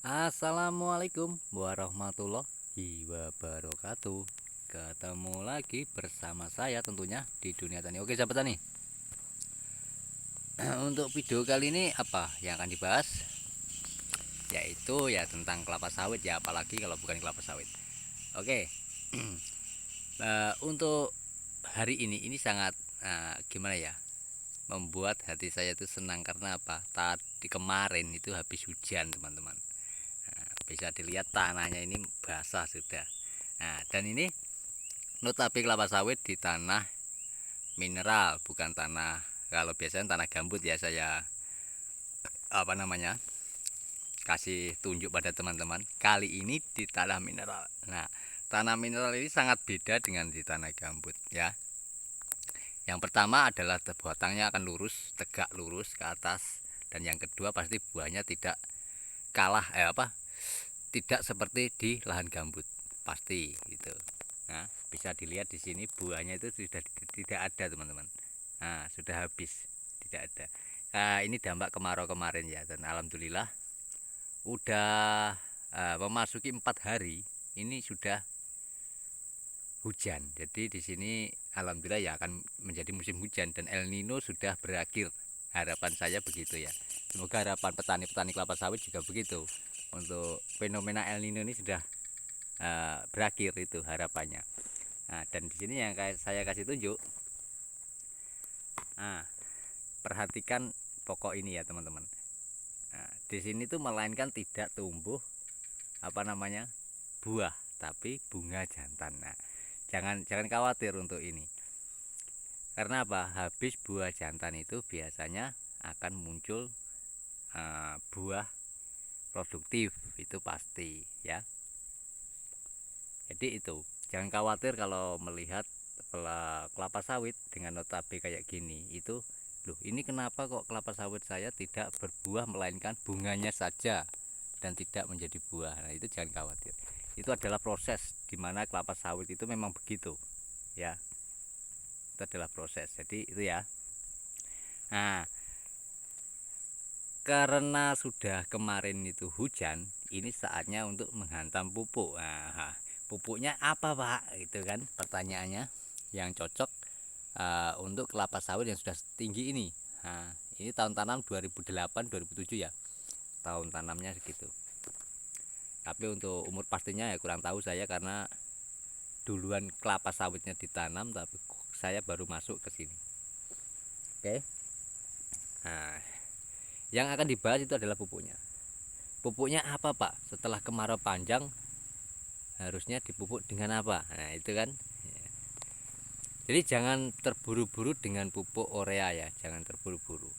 Assalamualaikum warahmatullahi wabarakatuh. Ketemu lagi bersama saya tentunya di dunia tani. Oke sahabat tani, untuk video kali ini apa yang akan dibahas? Yaitu ya tentang kelapa sawit ya, apalagi kalau bukan kelapa sawit. Oke. Untuk hari ini sangat gimana ya, membuat hati saya itu senang karena apa? Tadi kemarin itu habis hujan teman-teman. Bisa dilihat tanahnya ini basah sudah. Nah, dan ini notabene kelapa sawit di tanah mineral, bukan tanah, kalau biasanya tanah gambut ya. Saya kasih tunjuk pada teman-teman, kali ini di tanah mineral. Nah, tanah mineral ini sangat beda dengan di tanah gambut ya. Yang pertama adalah batangnya akan lurus, tegak lurus ke atas, dan yang kedua pasti buahnya tidak kalah tidak seperti di lahan gambut, pasti gitu. Nah, bisa dilihat di sini buahnya itu sudah tidak ada teman-teman. Nah, sudah habis, tidak ada. Nah, ini dampak kemarau kemarin ya, dan alhamdulillah udah memasuki 4 hari ini sudah hujan. Jadi di sini alhamdulillah ya akan menjadi musim hujan dan El Nino sudah berakhir. Harapan saya begitu ya. Semoga harapan petani-petani kelapa sawit juga begitu. Untuk fenomena El Nino ini sudah berakhir, itu harapannya. Nah, dan di sini yang saya kasih tunjuk. Nah, perhatikan pokok ini ya teman-teman. Nah, di sini tuh melainkan tidak tumbuh buah, tapi bunga jantan. Nah, jangan khawatir untuk ini. Karena apa? Habis buah jantan itu biasanya akan muncul buah produktif, itu pasti ya. Jadi itu jangan khawatir kalau melihat kelapa sawit dengan notabe kayak gini. Itu loh, ini kenapa kok kelapa sawit saya tidak berbuah melainkan bunganya saja dan tidak menjadi buah. Nah, itu jangan khawatir, itu adalah proses dimana kelapa sawit itu memang begitu ya. Itu adalah proses, jadi itu ya. Nah, karena sudah kemarin itu hujan, ini saatnya untuk menghantam pupuk. Nah, pupuknya apa pak, gitu kan pertanyaannya, yang cocok untuk kelapa sawit yang sudah tinggi ini. Nah, ini tahun tanam 2008-2007 ya, tahun tanamnya segitu. Tapi untuk umur pastinya ya kurang tahu saya, karena duluan kelapa sawitnya ditanam tapi saya baru masuk ke sini. Oke. Nah, yang akan dibahas itu adalah pupuknya. Pupuknya apa pak? Setelah kemarau panjang harusnya dipupuk dengan apa? Nah, itu kan. Jadi jangan terburu-buru dengan pupuk urea ya, jangan terburu-buru.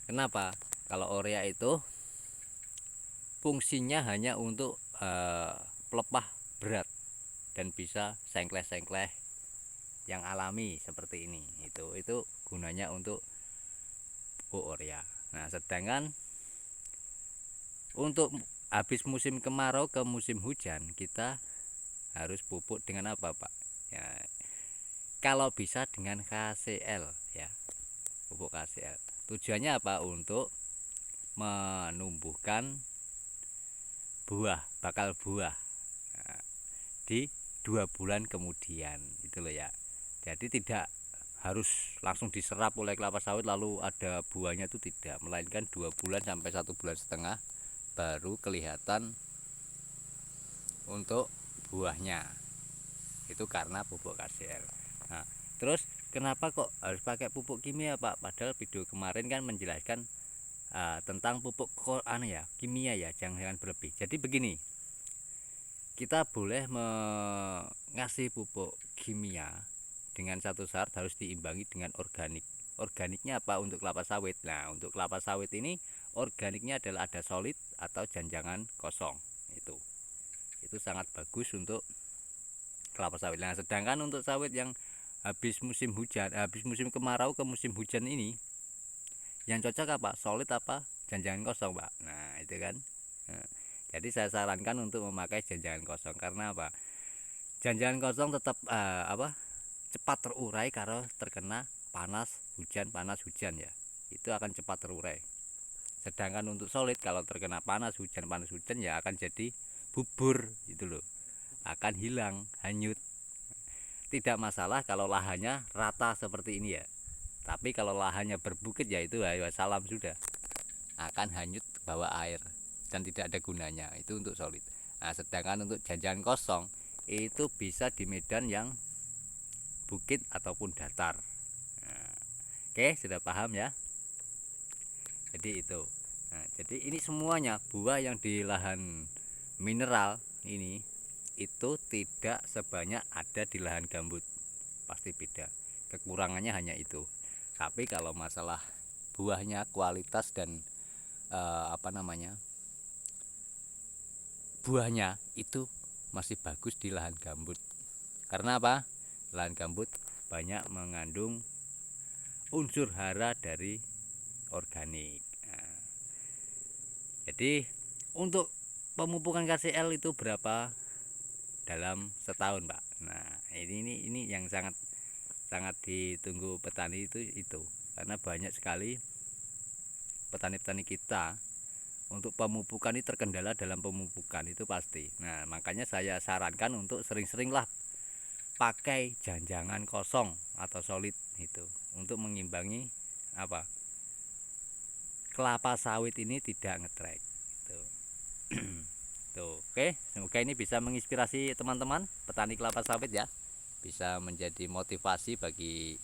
Kenapa? Kalau urea itu fungsinya hanya untuk pelepah berat dan bisa sengkleh-sengkleh yang alami seperti ini. Itu gunanya untuk pupuk urea. Nah, sedangkan untuk habis musim kemarau ke musim hujan, kita harus pupuk dengan apa pak ya? Kalau bisa dengan KCL ya, pupuk KCL. Tujuannya apa? Untuk menumbuhkan bakal buah di 2 bulan kemudian, itu loh ya. Jadi tidak harus langsung diserap oleh kelapa sawit lalu ada buahnya, itu tidak, melainkan 2 bulan sampai 1,5 bulan baru kelihatan untuk buahnya. Itu karena pupuk KCL. Nah, terus kenapa kok harus pakai pupuk kimia pak? Padahal video kemarin kan menjelaskan tentang pupuk kimia ya, jangan berlebih. Jadi begini, kita boleh mengasih pupuk kimia dengan satu syarat, harus diimbangi dengan organik. Organiknya apa untuk kelapa sawit? Nah, untuk kelapa sawit ini organiknya adalah ada solid atau janjangan kosong. Itu sangat bagus untuk kelapa sawit. Nah, sedangkan untuk sawit yang habis musim hujan, habis musim kemarau ke musim hujan ini, yang cocok apa? Solid apa janjangan kosong pak? Nah, itu kan. Nah, jadi saya sarankan untuk memakai janjangan kosong. Karena apa? Janjangan kosong tetap cepat terurai kalau terkena panas hujan ya. Itu akan cepat terurai. Sedangkan untuk solid kalau terkena panas hujan ya akan jadi bubur gitu loh, akan hilang, hanyut. Tidak masalah kalau lahannya rata seperti ini ya, tapi kalau lahannya berbukit ya itu ya salam sudah, akan hanyut bawa air dan tidak ada gunanya. Itu untuk solid. Nah, sedangkan untuk jangan kosong itu bisa di medan yang bukit ataupun datar. Nah, oke, sudah paham ya. Jadi itu. Nah, jadi ini semuanya buah yang di lahan mineral ini itu tidak sebanyak ada di lahan gambut, pasti beda. Kekurangannya hanya itu. Tapi kalau masalah buahnya kualitas dan buahnya itu masih bagus di lahan gambut. Karena apa? Lahan gambut banyak mengandung unsur hara dari organik. Nah, jadi untuk pemupukan KCL itu berapa dalam setahun, Pak? Nah, ini yang sangat ditunggu petani itu karena banyak sekali petani-petani kita untuk pemupukan ini terkendala dalam pemupukan itu pasti. Nah, makanya saya sarankan untuk sering-seringlah pakai janjangan kosong atau solid itu untuk mengimbangi apa? Kelapa sawit ini tidak ngetrek. Tuh. Tuh, oke, semoga ini bisa menginspirasi teman-teman petani kelapa sawit ya. Bisa menjadi motivasi bagi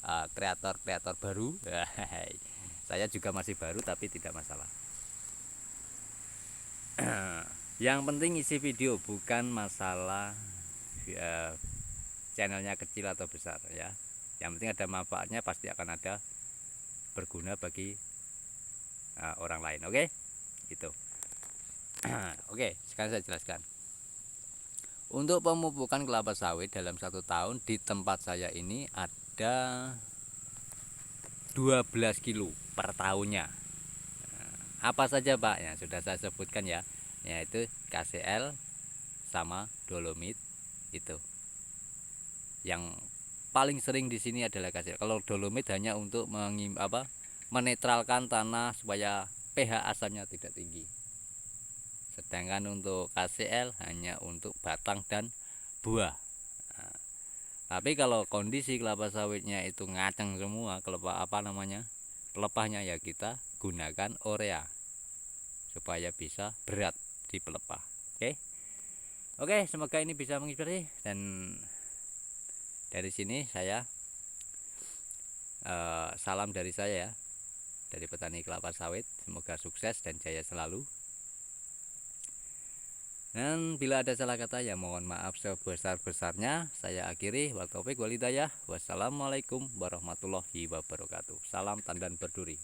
kreator-kreator baru. Saya juga masih baru tapi tidak masalah. Yang penting isi video, bukan masalah channelnya kecil atau besar ya. Yang penting ada manfaatnya, pasti akan ada berguna bagi orang lain. Oke, itu. Oke, sekarang saya jelaskan. Untuk pemupukan kelapa sawit dalam 1 tahun di tempat saya ini ada 12 kilo per tahunnya. Apa saja Pak? Ya sudah saya sebutkan ya, yaitu KCL sama dolomit itu. Yang paling sering di sini adalah KCL. Kalau dolomit hanya untuk menetralkan tanah supaya pH asamnya tidak tinggi. Sedangkan untuk KCL hanya untuk batang dan buah. Nah, tapi kalau kondisi kelapa sawitnya itu ngaceng semua, pelepahnya ya kita gunakan urea supaya bisa berat di pelepah. Oke, semoga ini bisa menginspirasi, dan dari sini saya salam dari saya ya, dari petani kelapa sawit. Semoga sukses dan jaya selalu. Dan bila ada salah kata ya mohon maaf sebesar-besarnya. Saya akhiri. Wal taufiq wal hidayah. Wassalamualaikum warahmatullahi wabarakatuh. Salam tandan berduri.